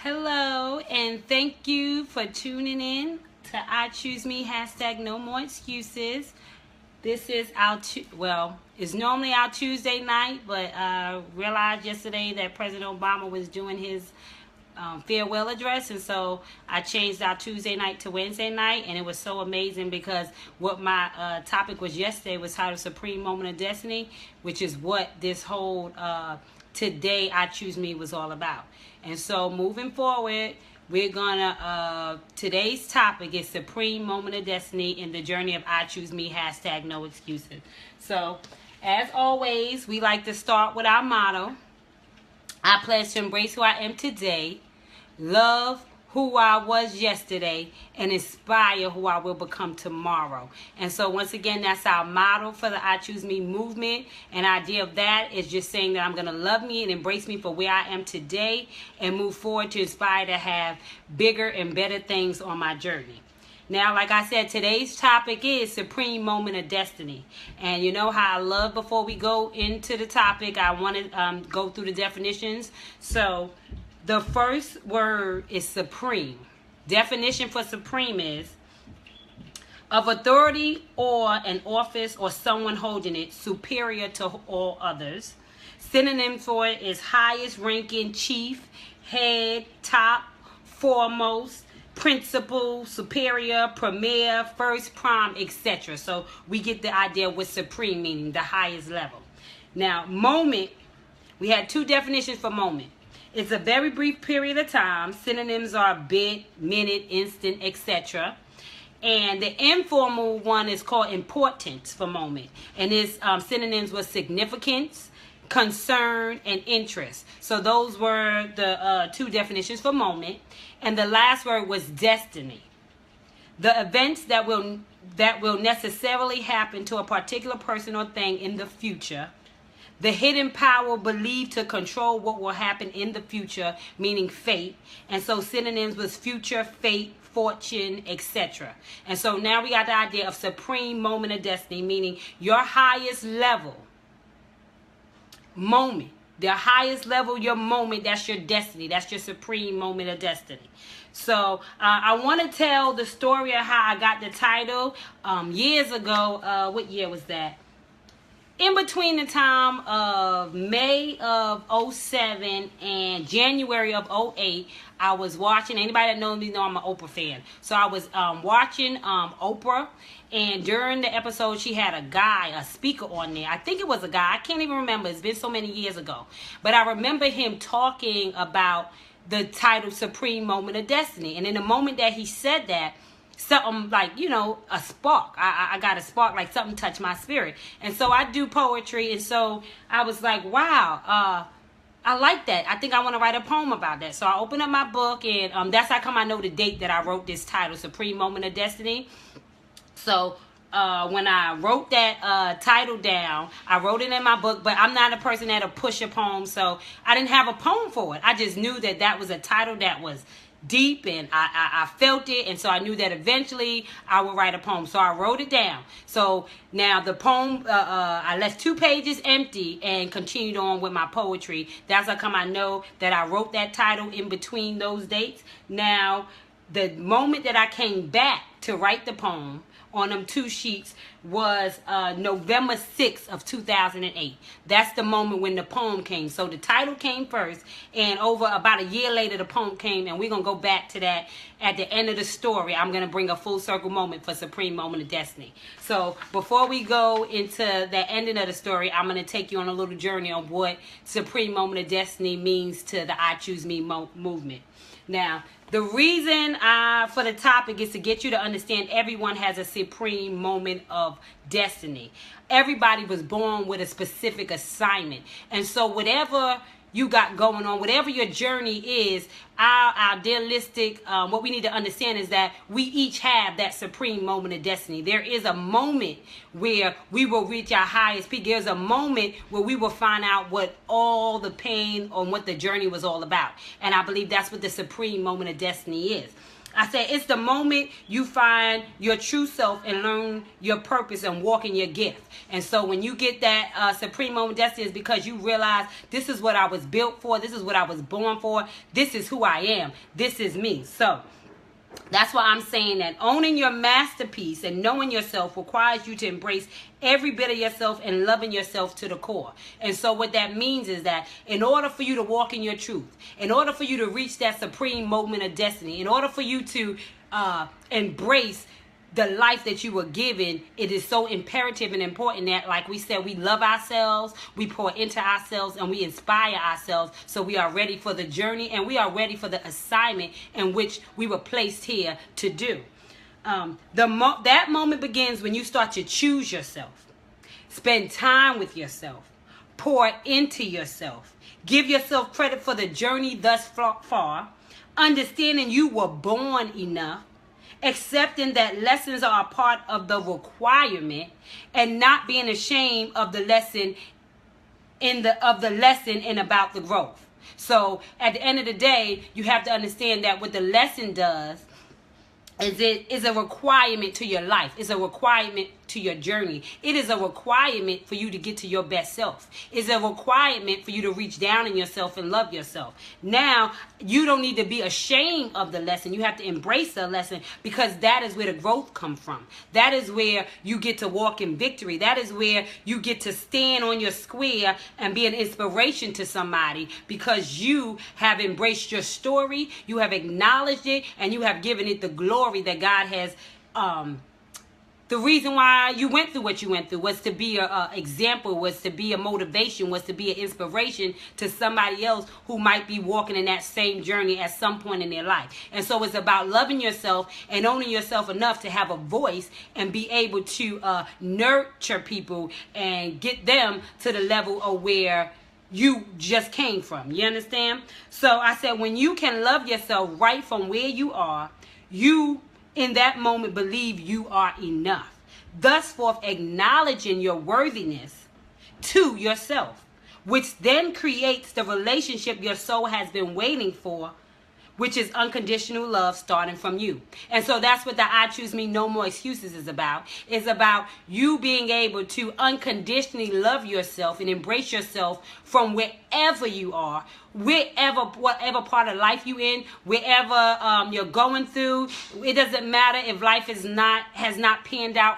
Hello, and thank you for tuning in to I Choose Me hashtag No More Excuses. This is it's normally our Tuesday night, but I realized yesterday that President Obama was doing his farewell address, and so I changed our Tuesday night to Wednesday night, and it was so amazing because what my topic was yesterday was titled Supreme Moment of Destiny, which is what this whole Today I Choose Me was all about. And so moving forward, we're gonna today's topic is Supreme Moment of Destiny in the journey of I Choose Me hashtag No Excuses. So as always, we like to start with our motto. I pledge to embrace who I am today, love who I was yesterday, and inspire who I will become tomorrow. And so once again, that's our motto for the I Choose Me movement. And the idea of that is just saying that I'm going to love me and embrace me for where I am today and move forward to inspire to have bigger and better things on my journey. Now, like I said, today's topic is Supreme Moment of Destiny. And you know how I love, before we go into the topic, I want to go through the definitions. So the first word is supreme. Definition for supreme is of authority or an office or someone holding it superior to all others. Synonym for it is highest ranking, chief, head, top, foremost, principal, superior, premier, first, prime, etc. So we get the idea with supreme meaning, the highest level. Now, moment, we had two definitions for moment. It's a very brief period of time. Synonyms are bit, minute, instant, etc. And the informal one is called importance for moment. And its synonyms were significance, concern, and interest. So those were the two definitions for moment. And the last word was destiny. The events that will necessarily happen to a particular person or thing in the future. The hidden power believed to control what will happen in the future, meaning fate. And so synonyms was future, fate, fortune, etc. And so now we got the idea of supreme moment of destiny, meaning your highest level moment. The highest level, your moment, that's your destiny. That's your supreme moment of destiny. So I want to tell the story of how I got the title years ago. What year was that? In between the time of May of 07 and January of 08, I was watching, anybody that knows me know I'm an Oprah fan. So I was watching Oprah, and during the episode, she had a speaker on there. I think it was a guy. I can't even remember. It's been so many years ago. But I remember him talking about the title Supreme Moment of Destiny. And in the moment that he said that, something like, a spark. I got a spark, like something touched my spirit. And so I do poetry. And so I was like, wow, I like that. I think I want to write a poem about that. So I opened up my book, and that's how come I know the date that I wrote this title, Supreme Moment of Destiny. So when I wrote that title down, I wrote it in my book, but I'm not a person that'll push a poem. So I didn't have a poem for it. I just knew that that was a title that was deep, and I felt it, and so I knew that eventually I would write a poem. So I wrote it down. So now the poem, I left 2 pages empty and continued on with my poetry. That's how come I know that I wrote that title in between those dates. Now, the moment that I came back to write the poem on them 2 sheets was November 6th of 2008. That's the moment when the poem came. So the title came first, and over about a year later the poem came, and we're going to go back to that at the end of the story. I'm going to bring a full circle moment for Supreme Moment of Destiny. So before we go into the ending of the story, I'm going to take you on a little journey on what Supreme Moment of Destiny means to the I Choose Me movement. Now, the reason for the topic is to get you to understand everyone has a supreme moment of destiny. Everybody was born with a specific assignment. And so whatever you got going on, whatever your journey is, our idealistic, what we need to understand is that we each have that supreme moment of destiny. There is a moment where we will reach our highest peak. There's a moment where we will find out what all the pain or what the journey was all about. And I believe that's what the supreme moment of destiny is. I said it's the moment you find your true self and learn your purpose and walk in your gift. And so when you get that supreme moment of destiny, is because you realize this is what I was built for. This is what I was born for. This is who I am. This is me. So that's why I'm saying that owning your masterpiece and knowing yourself requires you to embrace every bit of yourself and loving yourself to the core. And so what that means is that in order for you to walk in your truth, in order for you to reach that supreme moment of destiny, in order for you to embrace the life that you were given, it is so imperative and important that, like we said, we love ourselves, we pour into ourselves, and we inspire ourselves so we are ready for the journey and we are ready for the assignment in which we were placed here to do. That moment begins when you start to choose yourself, spend time with yourself, pour into yourself, give yourself credit for the journey thus far, understanding you were born enough, accepting that lessons are a part of the requirement, and not being ashamed of the lesson and about the growth. So at the end of the day, you have to understand that what the lesson does is a requirement to your life. It's a requirement to your journey. It is a requirement for you to get to your best self. It's a requirement for you to reach down in yourself and love yourself. Now, you don't need to be ashamed of the lesson. You have to embrace the lesson, because that is where the growth comes from. That is where you get to walk in victory. That is where you get to stand on your square and be an inspiration to somebody, because you have embraced your story, you have acknowledged it, and you have given it the glory that God has. The reason why you went through what you went through was to be an example, was to be a motivation, was to be an inspiration to somebody else who might be walking in that same journey at some point in their life. And so it's about loving yourself and owning yourself enough to have a voice and be able to nurture people and get them to the level of where you just came from. You understand? So I said, when you can love yourself right from where you are, you in that moment believe you are enough. Thus forth acknowledging your worthiness to yourself, which then creates the relationship your soul has been waiting for, which is unconditional love starting from you. And so that's what the I Choose Me, No More Excuses is about. It's about you being able to unconditionally love yourself and embrace yourself from wherever you are, whatever part of life you in, wherever you're going through. It doesn't matter if life has not panned out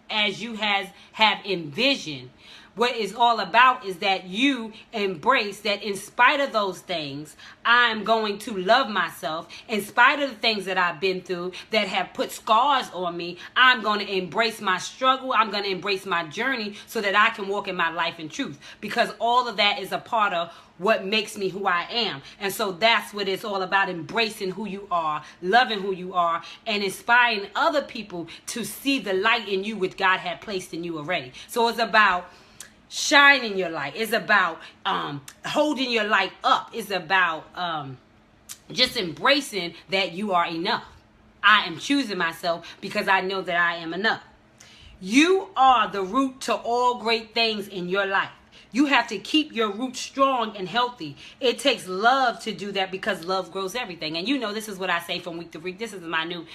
as you have envisioned. What it's all about is that you embrace that in spite of those things, I'm going to love myself. In spite of the things that I've been through that have put scars on me, I'm going to embrace my struggle. I'm going to embrace my journey so that I can walk in my life in truth. Because all of that is a part of what makes me who I am. And so that's what it's all about, embracing who you are, loving who you are, and inspiring other people to see the light in you which God had placed in you already. So it's about shining your light. It's about holding your light up. It's about just embracing that you are enough. I am choosing myself because I know that I am enough. You are the root to all great things in your life. You have to keep your roots strong and healthy. It takes love to do that, because love grows everything. And you know, this is what I say from week to week. This is my new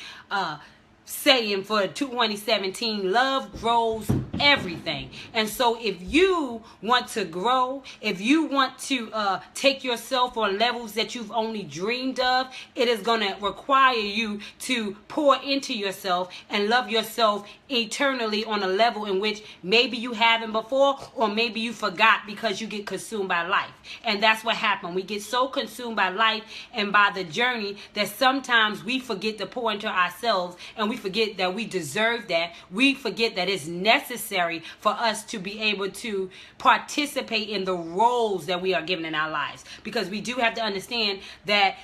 saying for 2017. Love grows everything. And so if you want to grow, if you want to take yourself on levels that you've only dreamed of, it is going to require you to pour into yourself and love yourself eternally on a level in which maybe you haven't before, or maybe you forgot because you get consumed by life. And that's what happened. We get so consumed by life and by the journey that sometimes we forget to pour into ourselves, and we forget that we deserve that. We forget that it's necessary for us to be able to participate in the roles that we are given in our lives. Because we do have to understand that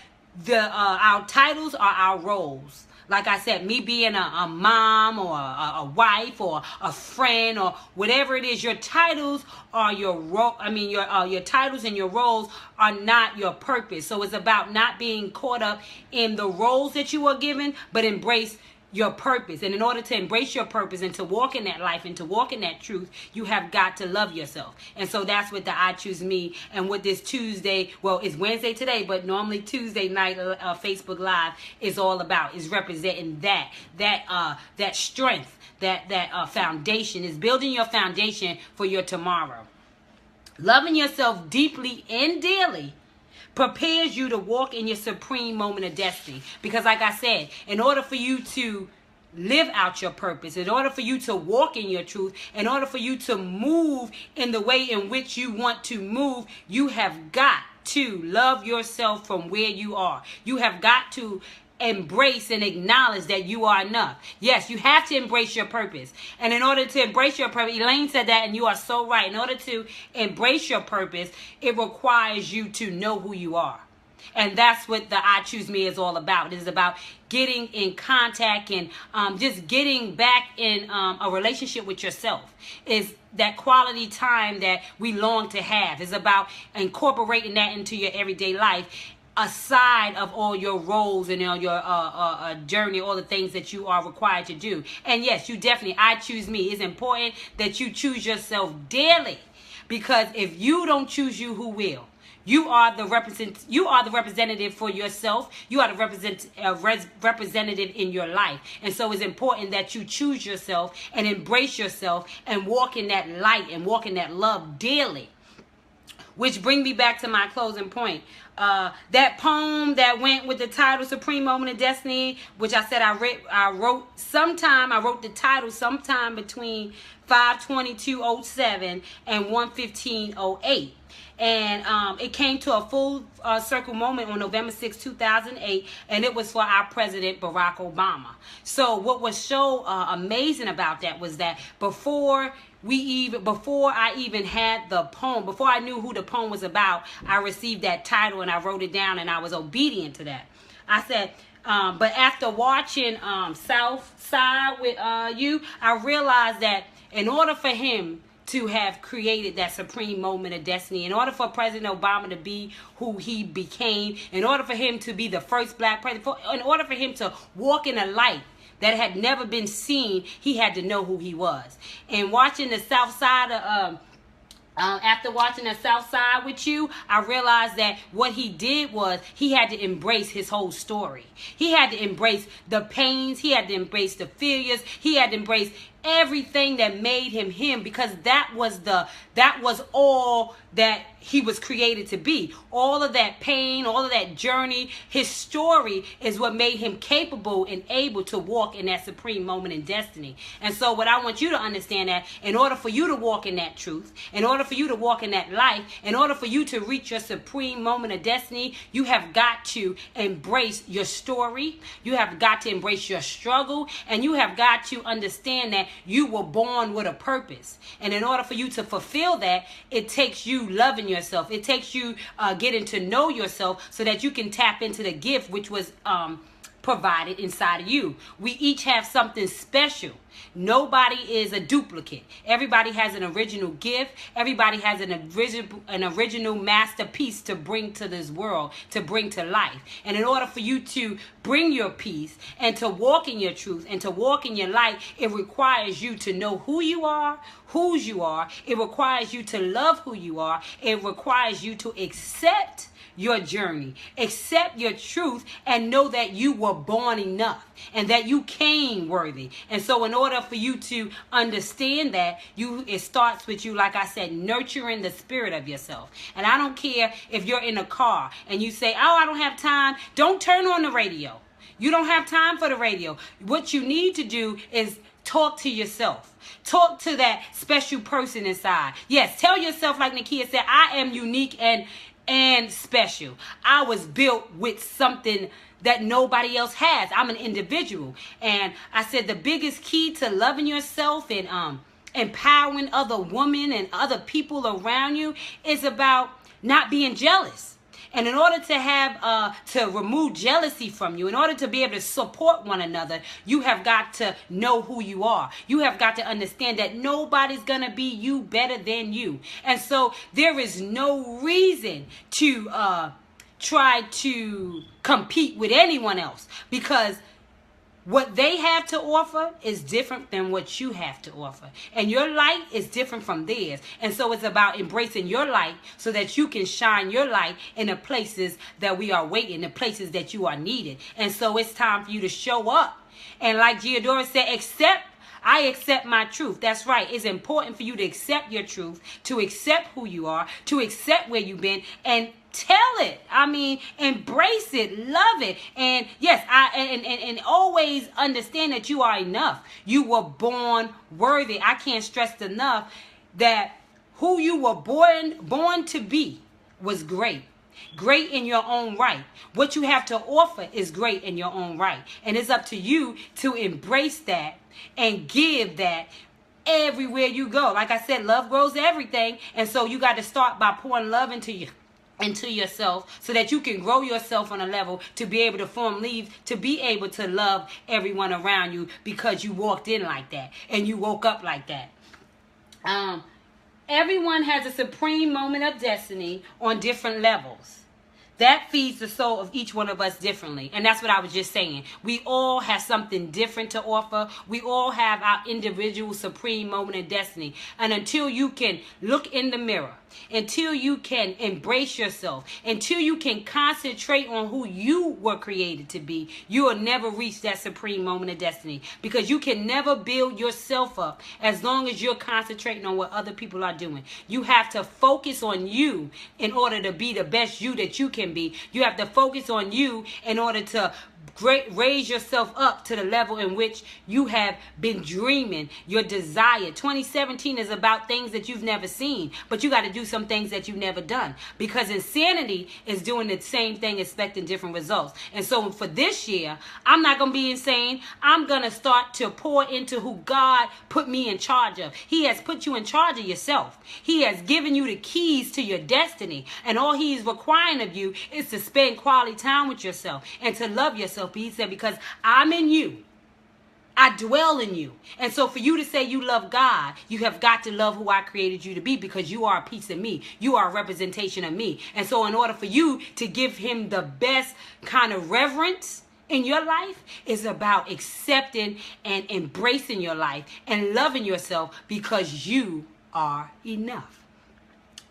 our titles are our roles. Like I said, me being a mom or a wife or a friend or whatever it is, your titles are your role. I mean, your titles and your roles are not your purpose. So it's about not being caught up in the roles that you are given, but embrace your purpose. And in order to embrace your purpose and to walk in that life and to walk in that truth, you have got to love yourself. And so that's what the I Choose Me and what this Tuesday, well, it's Wednesday today, but normally Tuesday night Facebook Live is all about, is representing that strength, that foundation, is building your foundation for your tomorrow. Loving yourself deeply and daily prepares you to walk in your supreme moment of destiny. Because like I said, in order for you to live out your purpose, in order for you to walk in your truth, in order for you to move in the way in which you want to move, you have got to love yourself from where you are. You have got to embrace and acknowledge that you are enough. Yes, you have to embrace your purpose. And in order to embrace your purpose, Elaine said that, and you are so right. In order to embrace your purpose, it requires you to know who you are. And that's what the I Choose Me is all about. It is about getting in contact and just getting back in a relationship with yourself. Is that quality time that we long to have. It's about incorporating that into your everyday life, aside of all your roles and all your journey, all the things that you are required to do. And yes, you definitely, I choose me. It's important that you choose yourself daily, because if you don't choose you, who will? You are the representative for yourself. You are the representative in your life. And so it's important that you choose yourself and embrace yourself and walk in that light and walk in that love daily. Which brings me back to my closing point. That poem that went with the title Supreme Moment of Destiny, which I said I wrote the title sometime between 5/22/07 and 1/15/08. And it came to a full circle moment on November 6, 2008, and it was for our President Barack Obama. So what was so amazing about that was that before I even had the poem, before I knew who the poem was about, I received that title and I wrote it down and I was obedient to that. I said, but after watching South Side with you, I realized that in order for him to have created that supreme moment of destiny, in order for President Obama to be who he became, in order for him to be the first black president, in order for him to walk in a light that had never been seen, he had to know who he was. And watching the South Side after watching the South Side with you, I realized that what he did was he had to embrace his whole story. He had to embrace the pains. He had to embrace the failures. He had to embrace everything that made him him, because that was all that he was created to be. All of that pain, all of that journey, his story is what made him capable and able to walk in that supreme moment in destiny. And so what I want you to understand, that in order for you to walk in that truth, in order for you to walk in that life, in order for you to reach your supreme moment of destiny, you have got to embrace your story. You have got to embrace your struggle, and you have got to understand that you were born with a purpose. And in order for you to fulfill that, it takes you loving yourself. It takes you getting to know yourself so that you can tap into the gift which was provided inside of you. We each have something special. Nobody is a duplicate. Everybody has an original gift. Everybody has an original masterpiece to bring to this world, to bring to life. And in order for you to bring your peace and to walk in your truth and to walk in your light, it requires you to know who you are, whose you are. It requires you to love who you are. It requires you to accept your journey, accept your truth, and know that you were born enough and that you came worthy. And so in order for you to understand that, it starts with you, like I said, nurturing the spirit of yourself. And I don't care if you're in a car and you say, oh, I don't have time. Don't turn on the radio. You don't have time for the radio. What you need to do is talk to yourself. Talk to that special person inside. Yes, tell yourself, like Nakia said, I am unique and special. I was built with something that nobody else has. I'm an individual. And I said the biggest key to loving yourself and empowering other women and other people around you is about not being jealous. And in order to have to remove jealousy from you, in order to be able to support one another, you have got to know who you are. You have got to understand that nobody's going to be you better than you. And so there is no reason to try to compete with anyone else, because What they have to offer is different than what you have to offer. And your light is different from theirs. And so it's about embracing your light so that you can shine your light in the places that we are waiting, the places that you are needed. And so it's time for you to show up. And like Giadora said, I accept my truth. That's right. It's important for you to accept your truth, to accept who you are, to accept where you've been, and tell it. I mean, embrace it, love it. And yes, and always understand that you are enough. You were born worthy. I can't stress enough that who you were born to be was great. Great in your own right. What you have to offer is great in your own right. And it's up to you to embrace that and give that everywhere you go. Like I said, love grows everything. And so you got to start by pouring love into yourself so that you can grow yourself on a level to be able to form leaves, to be able to love everyone around you because you walked in like that and you woke up like that. Everyone has a supreme moment of destiny on different levels. That feeds the soul of each one of us differently. And that's what I was just saying. We all have something different to offer. We all have our individual supreme moment of destiny. And until you can look in the mirror, until you can embrace yourself, until you can concentrate on who you were created to be, you will never reach that supreme moment of destiny. Because you can never build yourself up as long as you're concentrating on what other people are doing. You have to focus on you in order to be the best you that you can be. You have to focus on you in order to raise yourself up to the level in which you have been dreaming, your desire. 2017 is about things that you've never seen, but you got to do some things that you've never done, because insanity is doing the same thing, expecting different results. And so for this year, I'm not going to be insane. I'm going to start to pour into who God put me in charge of. He has put you in charge of yourself. He has given you the keys to your destiny, and all he is requiring of you is to spend quality time with yourself and to love yourself. He said, because I'm in you, I dwell in you. And so for you to say you love God, you have got to love who I created you to be, because you are a piece of me. You are a representation of me. And so in order for you to give him the best kind of reverence in your life, is about accepting and embracing your life and loving yourself, because you are enough.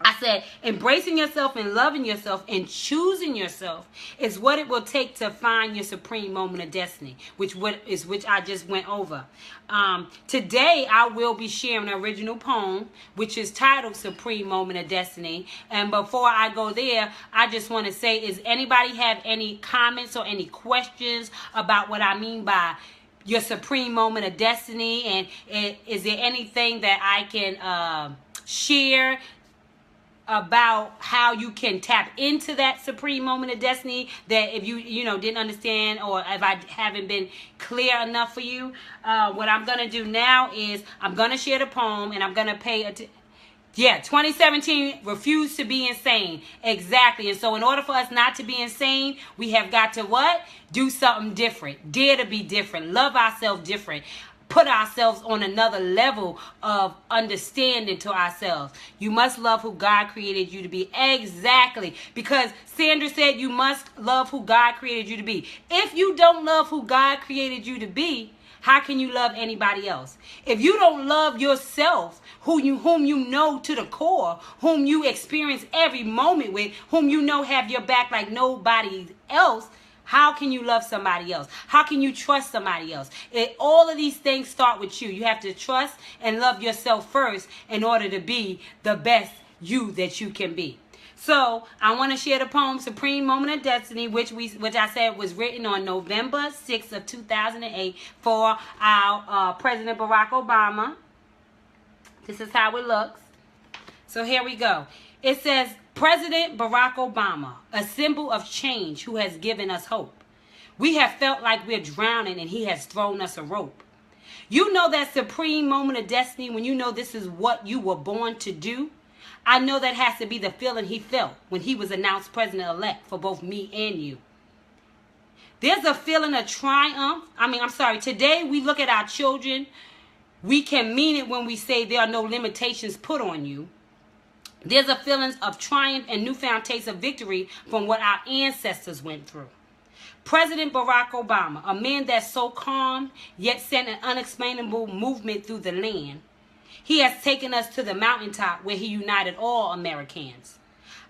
I said embracing yourself and loving yourself and choosing yourself is what it will take to find your supreme moment of destiny, which I just went over. Today I will be sharing an original poem which is titled Supreme Moment of Destiny. And before I go there, I just want to say, is anybody have any comments or any questions about what I mean by your supreme moment of destiny? And is there anything that I can share about how you can tap into that supreme moment of destiny, that if you didn't understand, or if I haven't been clear enough for you? What I'm going to do now is I'm going to share the poem, and I'm going to pay 2017, refuse to be insane. Exactly. And so in order for us not to be insane, we have got to what? Do something different. Dare to be different. Love ourselves different. Put ourselves on another level of understanding to ourselves. You must love who God created you to be. Exactly. Because Sandra said you must love who God created you to be. If you don't love who God created you to be, how can you love anybody else? If you don't love yourself, whom you know to the core, whom you experience every moment with, whom you know have your back like nobody else, how can you love somebody else? How can you trust somebody else? All of these things start with you. You have to trust and love yourself first in order to be the best you that you can be. So I want to share the poem Supreme Moment of Destiny, which I said was written on November 6th of 2008 for our President Barack Obama. This is how it looks. So here we go. It says, President Barack Obama, a symbol of change who has given us hope. We have felt like we're drowning and he has thrown us a rope. You know that supreme moment of destiny when you know this is what you were born to do? I know that has to be the feeling he felt when he was announced president-elect for both me and you. There's a feeling of triumph. Today we look at our children. We can mean it when we say there are no limitations put on you. There's a feeling of triumph and newfound taste of victory from what our ancestors went through. President Barack Obama, a man that's so calm, yet sent an unexplainable movement through the land. He has taken us to the mountaintop where he united all Americans.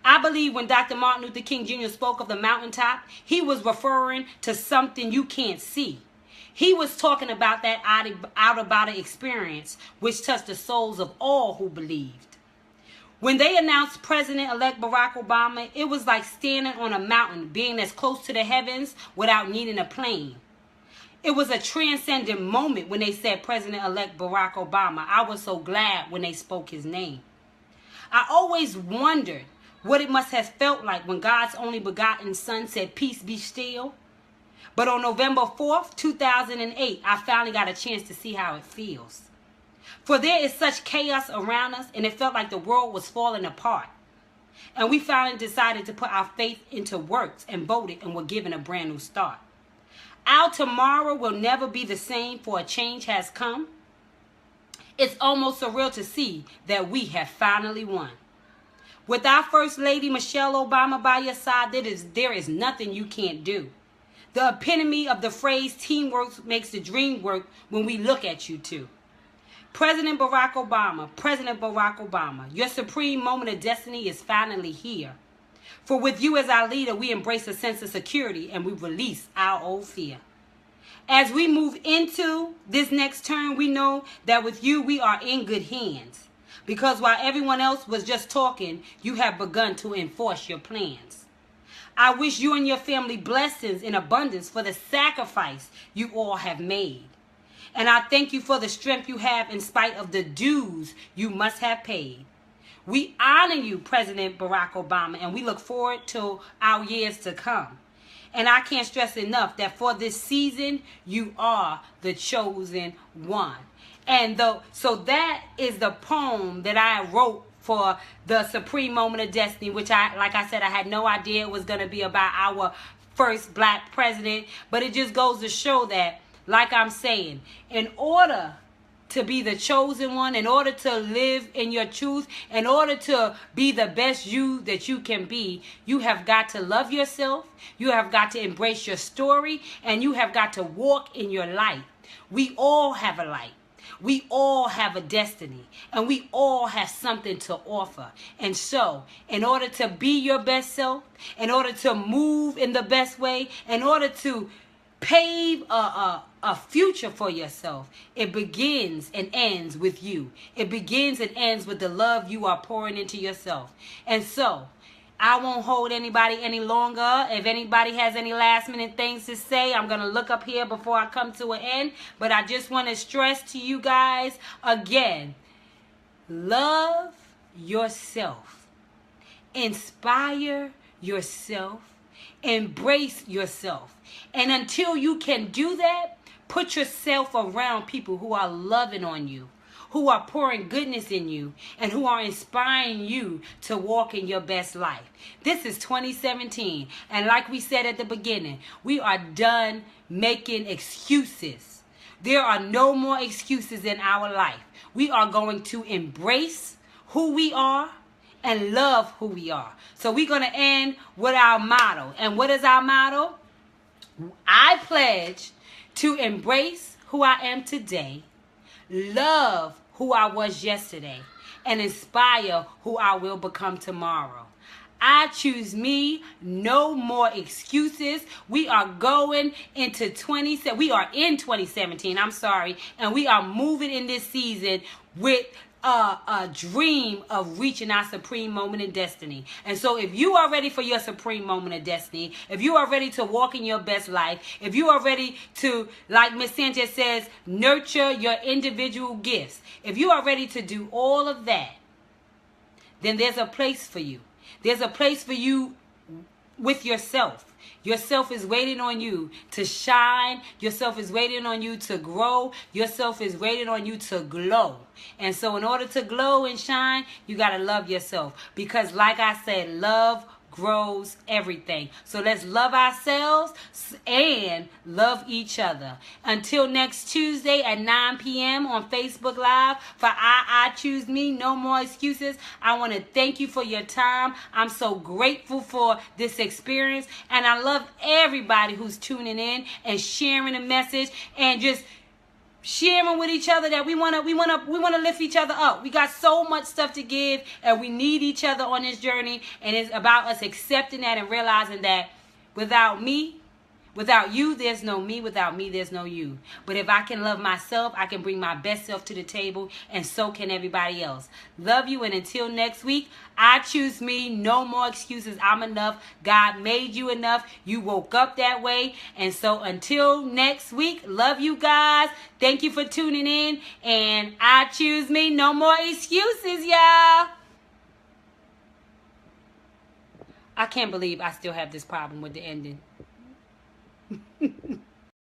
I believe when Dr. Martin Luther King Jr. spoke of the mountaintop, he was referring to something you can't see. He was talking about that out-of-body experience which touched the souls of all who believed. When they announced President-elect Barack Obama, it was like standing on a mountain, being as close to the heavens without needing a plane. It was a transcendent moment when they said President-elect Barack Obama. I was so glad when they spoke his name. I always wondered what it must have felt like when God's only begotten Son said, "Peace be still." But on November 4th, 2008, I finally got a chance to see how it feels. For there is such chaos around us, and it felt like the world was falling apart. And we finally decided to put our faith into works and voted and were given a brand new start. Our tomorrow will never be the same, for a change has come. It's almost surreal to see that we have finally won. With our First Lady Michelle Obama by your side, there is nothing you can't do. The epitome of the phrase teamwork makes the dream work when we look at you two. President Barack Obama, your supreme moment of destiny is finally here. For with you as our leader, we embrace a sense of security and we release our old fear. As we move into this next term, we know that with you, we are in good hands. Because while everyone else was just talking, you have begun to enforce your plans. I wish you and your family blessings in abundance for the sacrifice you all have made. And I thank you for the strength you have in spite of the dues you must have paid. We honor you, President Barack Obama, and we look forward to our years to come. And I can't stress enough that for this season, you are the chosen one. And so that is the poem that I wrote for the Supreme Moment of Destiny, which like I said, I had no idea it was going to be about our first black president. But it just goes to show that, like I'm saying, in order to be the chosen one, in order to live in your truth, in order to be the best you that you can be, you have got to love yourself, you have got to embrace your story, and you have got to walk in your light. We all have a light. We all have a destiny, and we all have something to offer. And so, in order to be your best self, in order to move in the best way, in order to pave a future for yourself, it begins and ends with you. It begins and ends with the love you are pouring into yourself. And so, I won't hold anybody any longer. If anybody has any last minute things to say, I'm going to look up here before I come to an end. But I just want to stress to you guys again, love yourself. Inspire yourself. Embrace yourself. And until you can do that, put yourself around people who are loving on you, who are pouring goodness in you, and who are inspiring you to walk in your best life. This is 2017, and like we said at the beginning, we are done making excuses. There are no more excuses in our life. We are going to embrace who we are and love who we are. So we're going to end with our motto. And what is our motto? I pledge to embrace who I am today, love who I was yesterday, and inspire who I will become tomorrow. I choose me. No more excuses. We are going into we are in 2017. I'm sorry, and we are moving in this season with a dream of reaching our supreme moment of destiny. And so if you are ready for your supreme moment of destiny, if you are ready to walk in your best life, if you are ready to, like Miss Sanchez says, nurture your individual gifts, if you are ready to do all of that, then there's a place for you. There's a place for you with yourself. Yourself is waiting on you to shine. Yourself is waiting on you to grow. Yourself is waiting on you to glow. And so in order to glow and shine, you got to love yourself. Because like I said, love grows everything. So let's love ourselves and love each other. Until next Tuesday at 9 p.m. on Facebook Live for I Choose Me, No More Excuses. I want to thank you for your time. I'm so grateful for this experience, and I love everybody who's tuning in and sharing a message and just sharing with each other that we want to lift each other up. We got so much stuff to give, and we need each other on this journey, and it's about us accepting that and realizing that without you, there's no me. Without me, there's no you. But if I can love myself, I can bring my best self to the table, and so can everybody else. Love you, and until next week, I choose me. No more excuses. I'm enough. God made you enough. You woke up that way. And so until next week, love you guys. Thank you for tuning in, and I choose me. No more excuses, y'all. I can't believe I still have this problem with the ending.